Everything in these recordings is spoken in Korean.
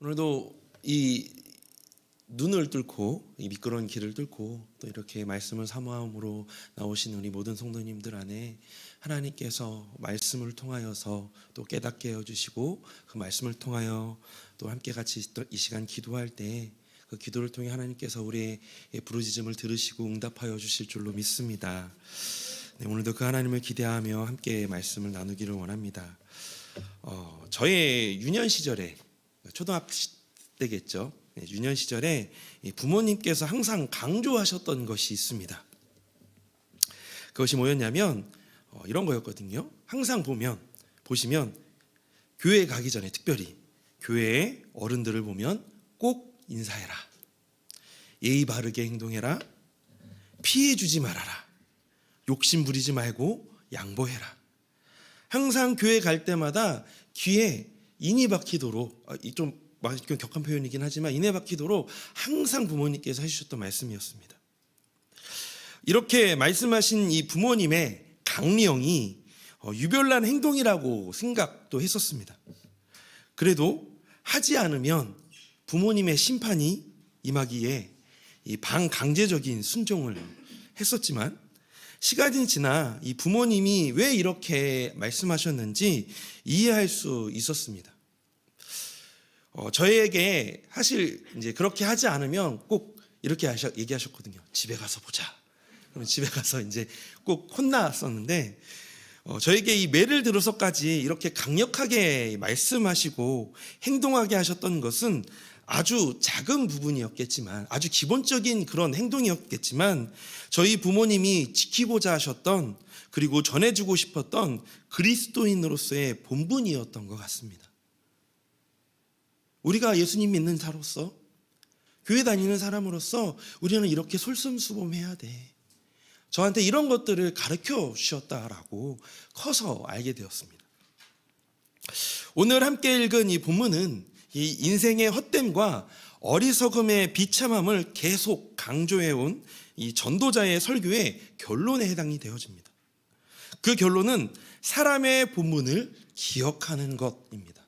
오늘도 이 눈을 뚫고 이 미끄러운 길을 뚫고 또 이렇게 말씀을 사모함으로 나오신 우리 모든 성도님들 안에 하나님께서 말씀을 통하여서 또 깨닫게 해주시고 그 말씀을 통하여 또 함께 같이 이 시간 기도할 때 그 기도를 통해 하나님께서 우리의 부르짖음을 들으시고 응답하여 주실 줄로 믿습니다. 네, 오늘도 그 하나님을 기대하며 함께 말씀을 나누기를 원합니다. 저의 유년 시절에 초등학교 때겠죠. 유년 시절에 부모님께서 항상 강조하셨던 것이 있습니다. 그것이 뭐였냐면 이런 거였거든요. 항상 보시면 교회에 가기 전에 특별히 교회의 어른들을 보면 꼭 인사해라. 예의 바르게 행동해라. 피해주지 말아라. 욕심 부리지 말고 양보해라. 항상 교회 갈 때마다 귀에 인이 박히도록, 좀 격한 표현이긴 하지만 인에 박히도록 항상 부모님께서 해주셨던 말씀이었습니다. 이렇게 말씀하신 이 부모님의 강령이 유별난 행동이라고 생각도 했었습니다. 그래도 하지 않으면 부모님의 심판이 임하기에 이 반강제적인 순종을 했었지만 시간이 지나 이 부모님이 왜 이렇게 말씀하셨는지 이해할 수 있었습니다. 저에게 사실 이제 그렇게 하지 않으면 꼭 이렇게 얘기하셨거든요. 집에 가서 보자. 그러면 집에 가서 이제 꼭 혼났었는데 저에게 이 매를 들어서까지 이렇게 강력하게 말씀하시고 행동하게 하셨던 것은 아주 작은 부분이었겠지만, 아주 기본적인 그런 행동이었겠지만 저희 부모님이 지키고자 하셨던, 그리고 전해주고 싶었던 그리스도인으로서의 본분이었던 것 같습니다. 우리가 예수님 믿는 자로서, 교회 다니는 사람으로서 우리는 이렇게 솔선수범해야 돼. 저한테 이런 것들을 가르쳐 주셨다라고 커서 알게 되었습니다. 오늘 함께 읽은 이 본문은 이 인생의 헛됨과 어리석음의 비참함을 계속 강조해온 이 전도자의 설교의 결론에 해당이 되어집니다. 그 결론은 사람의 본분을 기억하는 것입니다.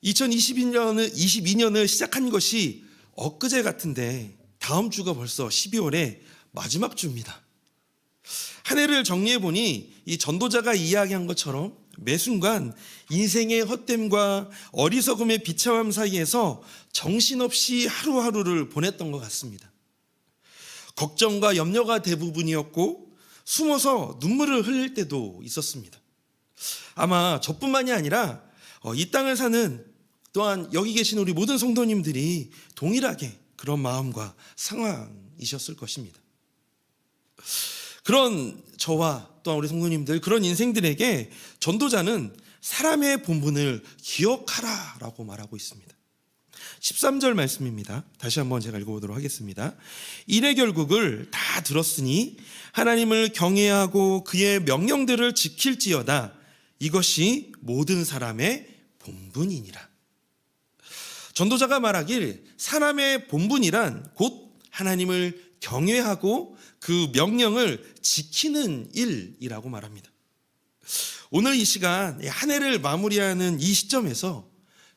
2022년을 시작한 것이 엊그제 같은데 다음 주가 벌써 12월의 마지막 주입니다. 한 해를 정리해보니 이 전도자가 이야기한 것처럼 매 순간 인생의 헛됨과 어리석음의 비참함 사이에서 정신없이 하루하루를 보냈던 것 같습니다. 걱정과 염려가 대부분이었고 숨어서 눈물을 흘릴 때도 있었습니다. 아마 저뿐만이 아니라 이 땅을 사는 또한 여기 계신 우리 모든 성도님들이 동일하게 그런 마음과 상황이셨을 것입니다. 그런 저와 또한 우리 성도님들, 그런 인생들에게 전도자는 사람의 본분을 기억하라 라고 말하고 있습니다. 13절 말씀입니다. 다시 한번 제가 읽어보도록 하겠습니다. 일의 결국을 다 들었으니 하나님을 경외하고 그의 명령들을 지킬지어다. 이것이 모든 사람의 본분이니라. 전도자가 말하길 사람의 본분이란 곧 하나님을 경외하고 그 명령을 지키는 일이라고 말합니다. 오늘 이 시간 한 해를 마무리하는 이 시점에서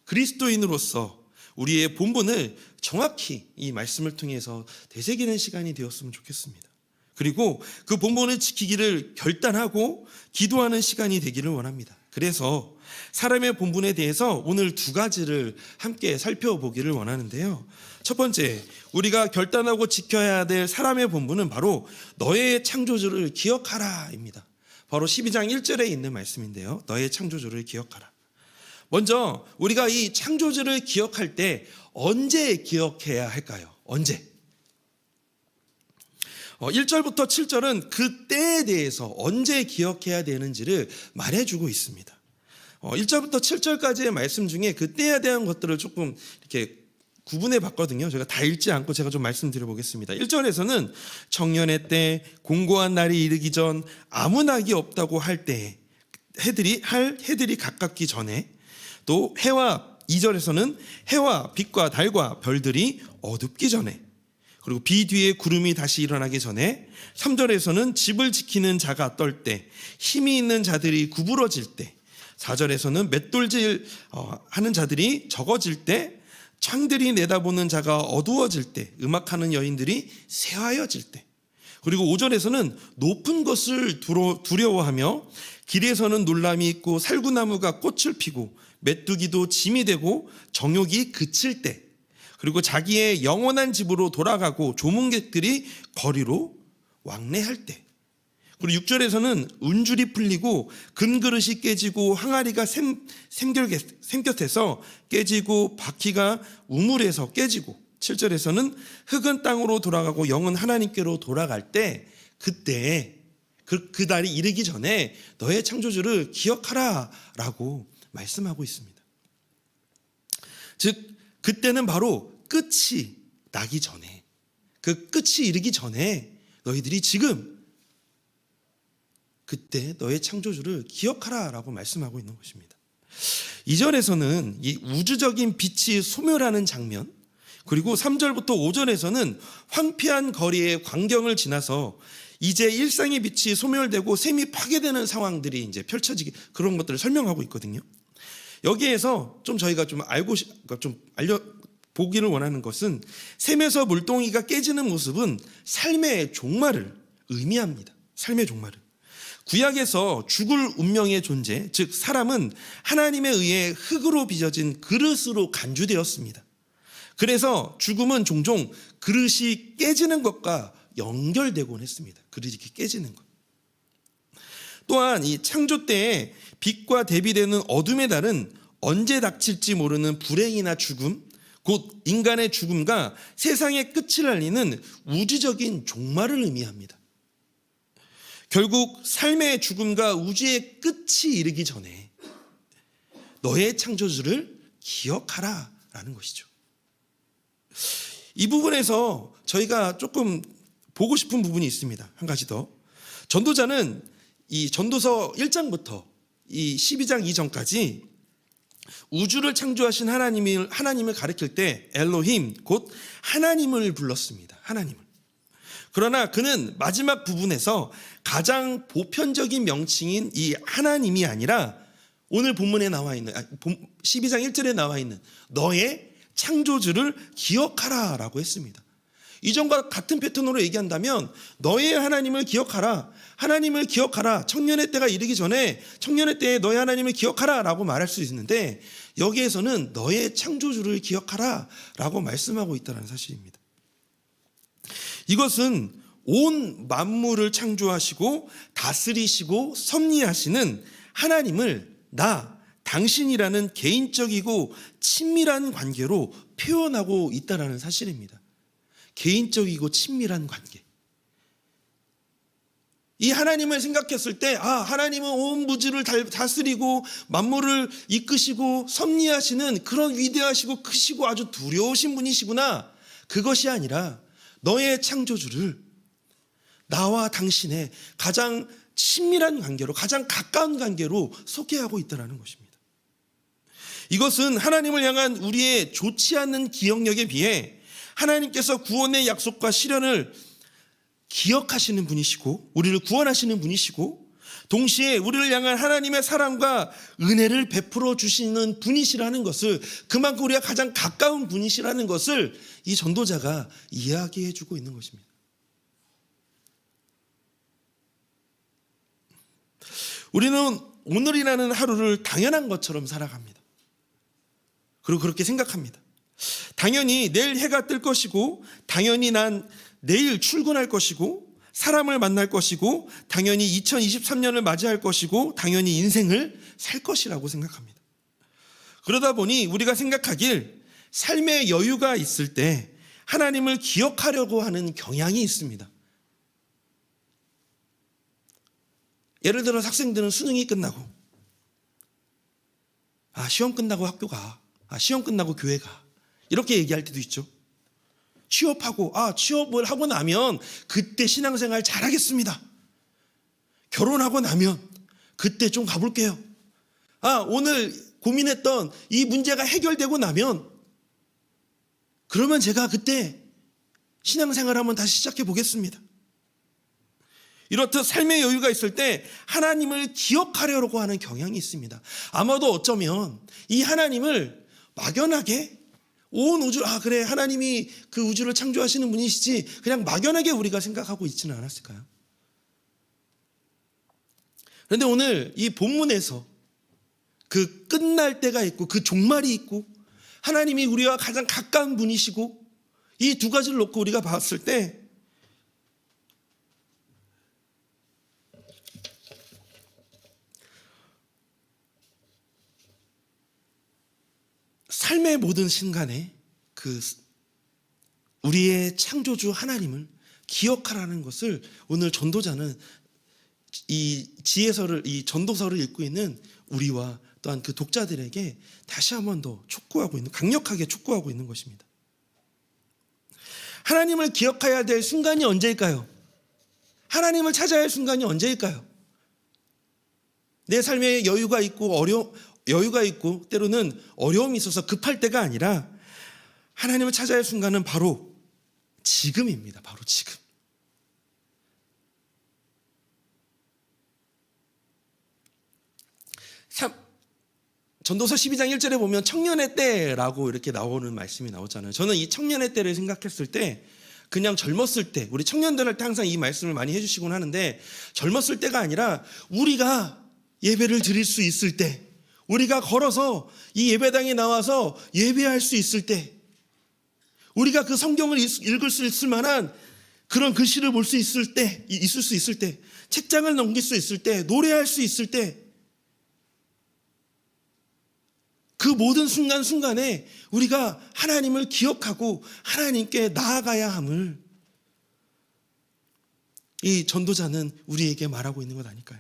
그리스도인으로서 우리의 본분을 정확히 이 말씀을 통해서 되새기는 시간이 되었으면 좋겠습니다. 그리고 그 본분을 지키기를 결단하고 기도하는 시간이 되기를 원합니다. 그래서 사람의 본분에 대해서 오늘 두 가지를 함께 살펴보기를 원하는데요. 첫 번째, 우리가 결단하고 지켜야 될 사람의 본분은 바로 너의 창조주를 기억하라입니다. 바로 12장 1절에 있는 말씀인데요. 너의 창조주를 기억하라. 먼저 우리가 이 창조주를 기억할 때 언제 기억해야 할까요? 언제? 1절부터 7절은 그 때에 대해서 언제 기억해야 되는지를 말해주고 있습니다. 1절부터 7절까지의 말씀 중에 그 때에 대한 것들을 조금 이렇게 구분해 봤거든요. 제가 다 읽지 않고 제가 좀 말씀드려 보겠습니다. 1절에서는 청년의 때, 공고한 날이 이르기 전, 아무 낙이 없다고 할 때에 해들이 가깝기 전에, 또 해와 2절에서는 해와 빛과 달과 별들이 어둡기 전에, 그리고 비 뒤에 구름이 다시 일어나기 전에, 3절에서는 집을 지키는 자가 떨 때, 힘이 있는 자들이 구부러질 때, 4절에서는 맷돌질 하는 자들이 적어질 때, 창들이 내다보는 자가 어두워질 때, 음악하는 여인들이 새하여질 때. 그리고 5절에서는 높은 것을 두려워하며 길에서는 놀람이 있고 살구나무가 꽃을 피고 메뚜기도 짐이 되고 정욕이 그칠 때, 그리고 자기의 영원한 집으로 돌아가고 조문객들이 거리로 왕래할 때. 그리고 6절에서는 운줄이 풀리고 금그릇이 깨지고 항아리가 샘곁에서 깨지고 바퀴가 우물에서 깨지고, 7절에서는 흙은 땅으로 돌아가고 영은 하나님께로 돌아갈 때, 그때 그 날이 이르기 전에 너의 창조주를 기억하라 라고 말씀하고 있습니다. 즉 그때는 바로 끝이 나기 전에, 그 끝이 이르기 전에 너희들이 지금 그때 너의 창조주를 기억하라 라고 말씀하고 있는 것입니다. 2절에서는 이 우주적인 빛이 소멸하는 장면, 그리고 3절부터 5절에서는 황폐한 거리의 광경을 지나서 이제 일상의 빛이 소멸되고 샘이 파괴되는 상황들이 이제 펼쳐지기, 그런 것들을 설명하고 있거든요. 여기에서 좀 저희가 좀 보기를 원하는 것은, 샘에서 물동이가 깨지는 모습은 삶의 종말을 의미합니다. 삶의 종말을. 구약에서 죽을 운명의 존재, 즉 사람은 하나님에 의해 흙으로 빚어진 그릇으로 간주되었습니다. 그래서 죽음은 종종 그릇이 깨지는 것과 연결되곤 했습니다. 그릇이 깨지는 것. 또한 이 창조 때에 빛과 대비되는 어둠의 달은 언제 닥칠지 모르는 불행이나 죽음, 곧 인간의 죽음과 세상의 끝을 알리는 우주적인 종말을 의미합니다. 결국 삶의 죽음과 우주의 끝이 이르기 전에 너의 창조주를 기억하라 라는 것이죠. 이 부분에서 저희가 조금 보고 싶은 부분이 있습니다. 한 가지 더. 전도자는 이 전도서 1장부터 이 12장 이전까지 우주를 창조하신 하나님을 가리킬 때 엘로힘, 곧 하나님을 불렀습니다. 하나님을. 그러나 그는 마지막 부분에서 가장 보편적인 명칭인 이 하나님이 아니라 오늘 본문에 나와 있는 12장 1절에 나와 있는 너의 창조주를 기억하라 라고 했습니다. 이전과 같은 패턴으로 얘기한다면 너의 하나님을 기억하라, 하나님을 기억하라, 청년의 때가 이르기 전에 청년의 때에 너의 하나님을 기억하라 라고 말할 수 있는데, 여기에서는 너의 창조주를 기억하라 라고 말씀하고 있다는 사실입니다. 이것은 온 만물을 창조하시고 다스리시고 섭리하시는 하나님을 당신이라는 개인적이고 친밀한 관계로 표현하고 있다는 사실입니다. 개인적이고 친밀한 관계. 이 하나님을 생각했을 때, 하나님은 온 무지를 다스리고 만물을 이끄시고 섭리하시는 그런 위대하시고 크시고 아주 두려우신 분이시구나. 그것이 아니라 너의 창조주를 나와 당신의 가장 친밀한 관계로, 가장 가까운 관계로 소개하고 있다는 것입니다. 이것은 하나님을 향한 우리의 좋지 않은 기억력에 비해 하나님께서 구원의 약속과 실현을 기억하시는 분이시고 우리를 구원하시는 분이시고, 동시에 우리를 향한 하나님의 사랑과 은혜를 베풀어 주시는 분이시라는 것을, 그만큼 우리가 가장 가까운 분이시라는 것을 이 전도자가 이야기해 주고 있는 것입니다. 우리는 오늘이라는 하루를 당연한 것처럼 살아갑니다. 그리고 그렇게 생각합니다. 당연히 내일 해가 뜰 것이고, 당연히 난 내일 출근할 것이고, 사람을 만날 것이고, 당연히 2023년을 맞이할 것이고, 당연히 인생을 살 것이라고 생각합니다. 그러다 보니 우리가 생각하길 삶의 여유가 있을 때 하나님을 기억하려고 하는 경향이 있습니다. 예를 들어 학생들은 수능이 끝나고 시험 끝나고 학교 가, 시험 끝나고 교회 가, 이렇게 얘기할 때도 있죠. 취업하고 취업을 하고 나면 그때 신앙생활 잘하겠습니다. 결혼하고 나면 그때 좀 가볼게요. 오늘 고민했던 이 문제가 해결되고 나면 그러면 제가 그때 신앙생활 한번 다시 시작해 보겠습니다. 이렇듯 삶의 여유가 있을 때 하나님을 기억하려고 하는 경향이 있습니다. 아마도 어쩌면 이 하나님을 막연하게 온 우주, 그래, 하나님이 그 우주를 창조하시는 분이시지, 그냥 막연하게 우리가 생각하고 있지는 않았을까요? 그런데 오늘 이 본문에서 그 끝날 때가 있고 그 종말이 있고 하나님이 우리와 가장 가까운 분이시고 이 두 가지를 놓고 우리가 봤을 때 삶의 모든 순간에 그 우리의 창조주 하나님을 기억하라는 것을 오늘 전도자는 이 지혜서를, 이 전도서를 읽고 있는 우리와 또한 그 독자들에게 다시 한 번 더 촉구하고 있는, 강력하게 촉구하고 있는 것입니다. 하나님을 기억해야 될 순간이 언제일까요? 하나님을 찾아야 할 순간이 언제일까요? 내 삶에 여유가 있고 때로는 어려움이 있어서 급할 때가 아니라 하나님을 찾아야 할 순간은 바로 지금입니다. 바로 지금. 전도서 12장 1절에 보면 청년의 때라고 이렇게 나오는 말씀이 나오잖아요. 저는 이 청년의 때를 생각했을 때 그냥 젊었을 때, 우리 청년들 할 때 항상 이 말씀을 많이 해주시곤 하는데, 젊었을 때가 아니라 우리가 예배를 드릴 수 있을 때, 우리가 걸어서 이 예배당에 나와서 예배할 수 있을 때, 우리가 그 성경을 읽을 수 있을 만한 그런 글씨를 볼 수 있을 때, 책장을 넘길 수 있을 때, 노래할 수 있을 때, 그 모든 순간순간에 우리가 하나님을 기억하고 하나님께 나아가야 함을 이 전도자는 우리에게 말하고 있는 것 아닐까요?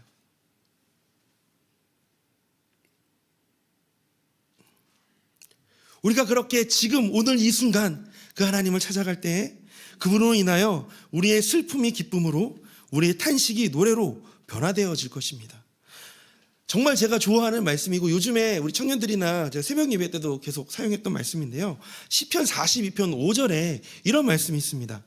우리가 그렇게 지금 오늘 이 순간 그 하나님을 찾아갈 때 그분으로 인하여 우리의 슬픔이 기쁨으로, 우리의 탄식이 노래로 변화되어질 것입니다. 정말 제가 좋아하는 말씀이고 요즘에 우리 청년들이나 제가 새벽 예배 때도 계속 사용했던 말씀인데요. 시편 42편 5절에 이런 말씀이 있습니다.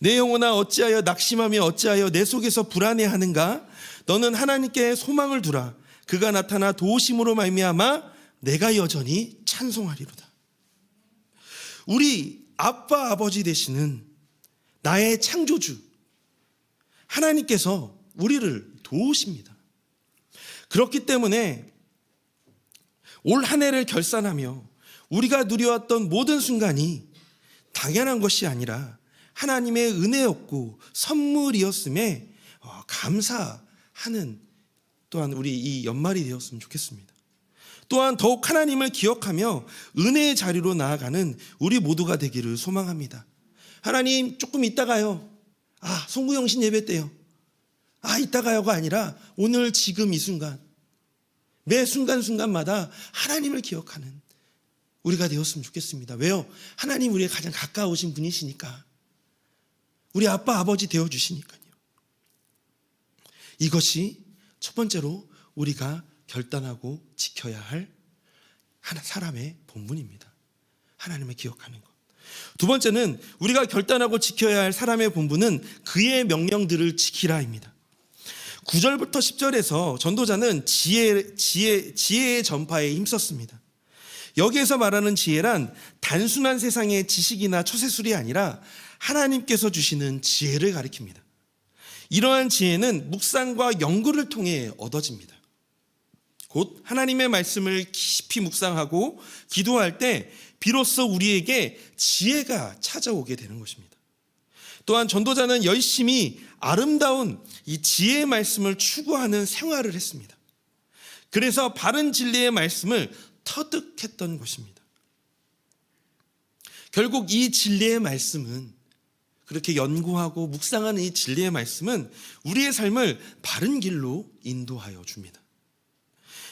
내 영혼아 어찌하여 낙심하며 어찌하여 내 속에서 불안해하는가? 너는 하나님께 소망을 두라. 그가 나타나 도우심으로 말미암아 내가 여전히 찬송하리로다. 우리 아빠 아버지 되시는 나의 창조주 하나님께서 우리를 도우십니다. 그렇기 때문에 올 한 해를 결산하며 우리가 누려왔던 모든 순간이 당연한 것이 아니라 하나님의 은혜였고 선물이었음에 감사하는 또한 우리 이 연말이 되었으면 좋겠습니다. 또한 더욱 하나님을 기억하며 은혜의 자리로 나아가는 우리 모두가 되기를 소망합니다. 하나님 조금 이따가요. 송구영신 예배 때요. 이따가요가 아니라 오늘 지금 이 순간, 매 순간순간마다 하나님을 기억하는 우리가 되었으면 좋겠습니다. 왜요? 하나님 우리의 가장 가까우신 분이시니까. 우리 아빠 아버지 되어주시니까요. 이것이 첫 번째로 우리가 결단하고 지켜야 할 사람의 본분입니다. 하나님을 기억하는 것. 두 번째는 우리가 결단하고 지켜야 할 사람의 본분은 그의 명령들을 지키라입니다. 9절부터 10절에서 전도자는 지혜의 전파에 힘썼습니다. 여기에서 말하는 지혜란 단순한 세상의 지식이나 처세술이 아니라 하나님께서 주시는 지혜를 가리킵니다. 이러한 지혜는 묵상과 연구를 통해 얻어집니다. 곧 하나님의 말씀을 깊이 묵상하고 기도할 때 비로소 우리에게 지혜가 찾아오게 되는 것입니다. 또한 전도자는 열심히 아름다운 이 지혜의 말씀을 추구하는 생활을 했습니다. 그래서 바른 진리의 말씀을 터득했던 것입니다. 결국 이 진리의 말씀은, 그렇게 연구하고 묵상하는 이 진리의 말씀은 우리의 삶을 바른 길로 인도하여 줍니다.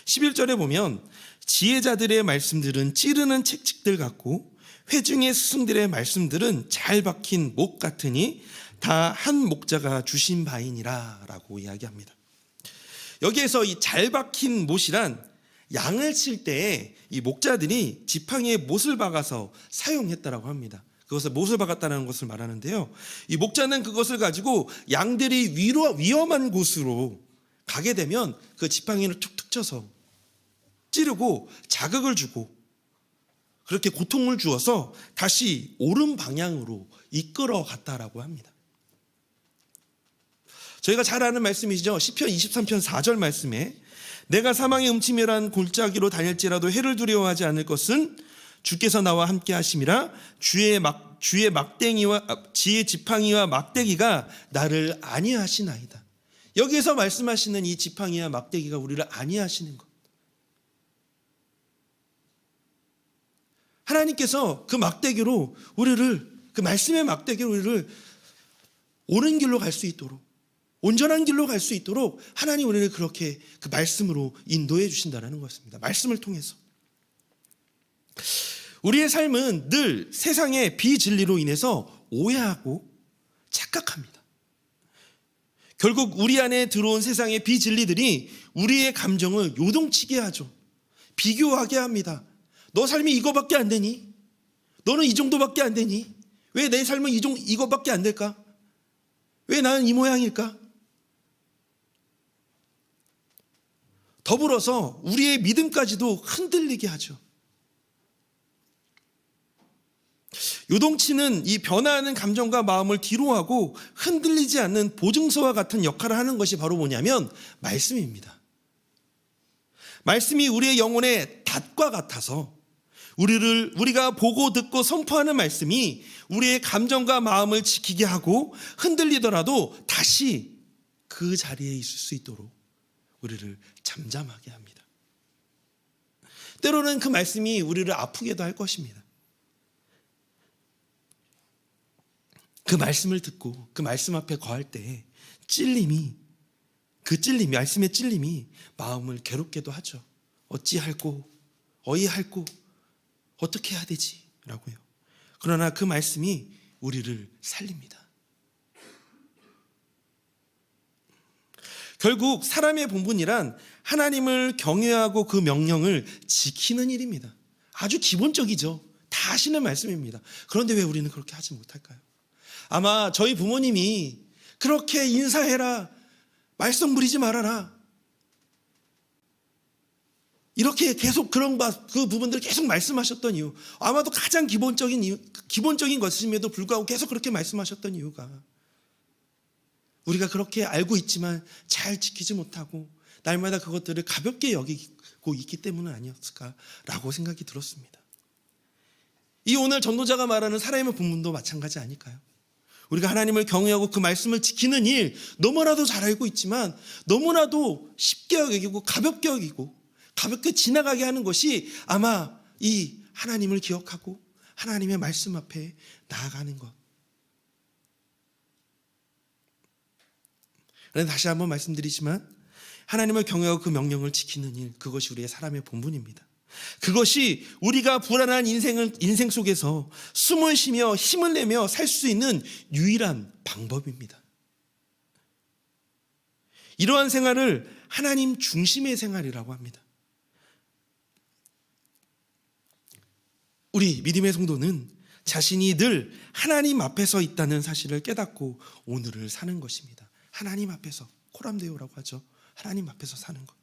11절에 보면 지혜자들의 말씀들은 찌르는 채찍들 같고 회중의 스승들의 말씀들은 잘 박힌 목 같으니 다 한 목자가 주신 바이니라 라고 이야기합니다. 여기에서 이 잘 박힌 못이란 양을 칠 때에 이 목자들이 지팡이에 못을 박아서 사용했다라고 합니다. 그것을 못을 박았다는 것을 말하는데요. 이 목자는 그것을 가지고 양들이 위험한 곳으로 가게 되면 그 지팡이를 툭툭 쳐서 찌르고 자극을 주고 그렇게 고통을 주어서 다시 옳은 방향으로 이끌어 갔다라고 합니다. 저희가 잘 아는 말씀이시죠. 시편 23편 4절 말씀에 내가 사망의 음침이란 골짜기로 다닐지라도 해를 두려워하지 않을 것은 주께서 나와 함께 하심이라. 주의 지팡이와 막대기가 나를 안위하시나이다. 여기에서 말씀하시는 이 지팡이와 막대기가 우리를 안위하시는 것. 하나님께서 그 막대기로 그 말씀의 막대기로 우리를 옳은 길로 갈 수 있도록, 온전한 길로 갈 수 있도록 하나님 우리를 그렇게 그 말씀으로 인도해 주신다는 것입니다. 말씀을 통해서. 우리의 삶은 늘 세상의 비진리로 인해서 오해하고 착각합니다. 결국 우리 안에 들어온 세상의 비진리들이 우리의 감정을 요동치게 하죠. 비교하게 합니다. 너 삶이 이거밖에 안 되니? 너는 이 정도밖에 안 되니? 왜 내 삶은 이거밖에 안 될까? 왜 나는 이 모양일까? 더불어서 우리의 믿음까지도 흔들리게 하죠. 요동치는 이 변화하는 감정과 마음을 뒤로하고 흔들리지 않는 보증서와 같은 역할을 하는 것이 바로 뭐냐면 말씀입니다. 말씀이 우리의 영혼의 닷과 같아서 우리가 보고 듣고 선포하는 말씀이 우리의 감정과 마음을 지키게 하고 흔들리더라도 다시 그 자리에 있을 수 있도록 우리를 잠잠하게 합니다. 때로는 그 말씀이 우리를 아프게도 할 것입니다. 그 말씀을 듣고 그 말씀 앞에 거할 때 말씀의 찔림이 마음을 괴롭게도 하죠. 어찌할꼬, 어이할꼬, 어떻게 해야 되지? 라고요. 그러나 그 말씀이 우리를 살립니다. 결국 사람의 본분이란 하나님을 경외하고 그 명령을 지키는 일입니다. 아주 기본적이죠. 다 아시는 말씀입니다. 그런데 왜 우리는 그렇게 하지 못할까요? 아마 저희 부모님이 그렇게 인사해라, 말썽 부리지 말아라, 이렇게 계속 그 부분들을 계속 말씀하셨던 이유, 아마도 가장 기본적인 것임에도 불구하고 계속 그렇게 말씀하셨던 이유가 우리가 그렇게 알고 있지만 잘 지키지 못하고 날마다 그것들을 가볍게 여기고 있기 때문은 아니었을까라고 생각이 들었습니다. 이 오늘 전도자가 말하는 사람의 본분도 마찬가지 아닐까요? 우리가 하나님을 경외하고 그 말씀을 지키는 일 너무나도 잘 알고 있지만 너무나도 쉽게 여기고 가볍게 지나가게 하는 것이 아마 이 하나님을 기억하고 하나님의 말씀 앞에 나아가는 것. 그런데 다시 한번 말씀드리지만 하나님을 경외하고 그 명령을 지키는 일, 그것이 우리의 사람의 본분입니다. 그것이 우리가 불안한 인생 속에서 숨을 쉬며 힘을 내며 살 수 있는 유일한 방법입니다. 이러한 생활을 하나님 중심의 생활이라고 합니다. 우리 믿음의 성도는 자신이 늘 하나님 앞에 서 있다는 사실을 깨닫고 오늘을 사는 것입니다. 하나님 앞에서, 코람데오라고 하죠. 하나님 앞에서 사는 것.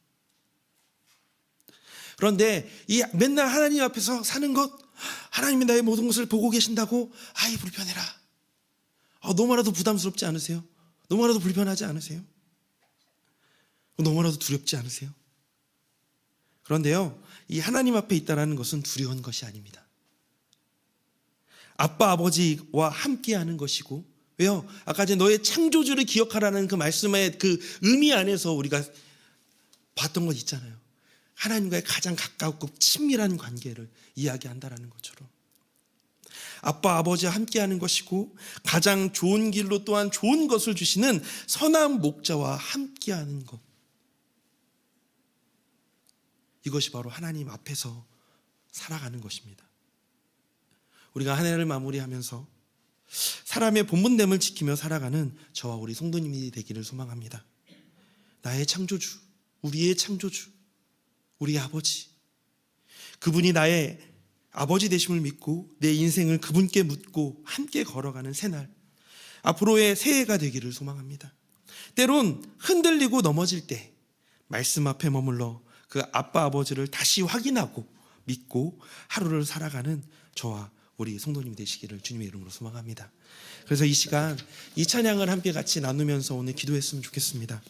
그런데 이 맨날 하나님 앞에서 사는 것, 하나님이 나의 모든 것을 보고 계신다고, 아이 불편해라, 너무나도 부담스럽지 않으세요? 너무나도 불편하지 않으세요? 너무나도 두렵지 않으세요? 그런데요, 이 하나님 앞에 있다라는 것은 두려운 것이 아닙니다. 아빠 아버지와 함께하는 것이고, 왜요? 아까 전에 너의 창조주를 기억하라는 그 말씀의 그 의미 안에서 우리가 봤던 것 있잖아요. 하나님과의 가장 가깝고 친밀한 관계를 이야기한다라는 것처럼 아빠 아버지와 함께하는 것이고, 가장 좋은 길로 또한 좋은 것을 주시는 선한 목자와 함께하는 것, 이것이 바로 하나님 앞에서 살아가는 것입니다. 우리가 한 해를 마무리하면서 사람의 본분됨을 지키며 살아가는 저와 우리 성도님이 되기를 소망합니다. 나의 창조주, 우리의 창조주, 우리 아버지, 그분이 나의 아버지 되심을 믿고 내 인생을 그분께 묻고 함께 걸어가는 새날, 앞으로의 새해가 되기를 소망합니다. 때론 흔들리고 넘어질 때 말씀 앞에 머물러 그 아빠 아버지를 다시 확인하고 믿고 하루를 살아가는 저와 우리 성도님 되시기를 주님의 이름으로 소망합니다. 그래서 이 시간 이 찬양을 함께 같이 나누면서 오늘 기도했으면 좋겠습니다.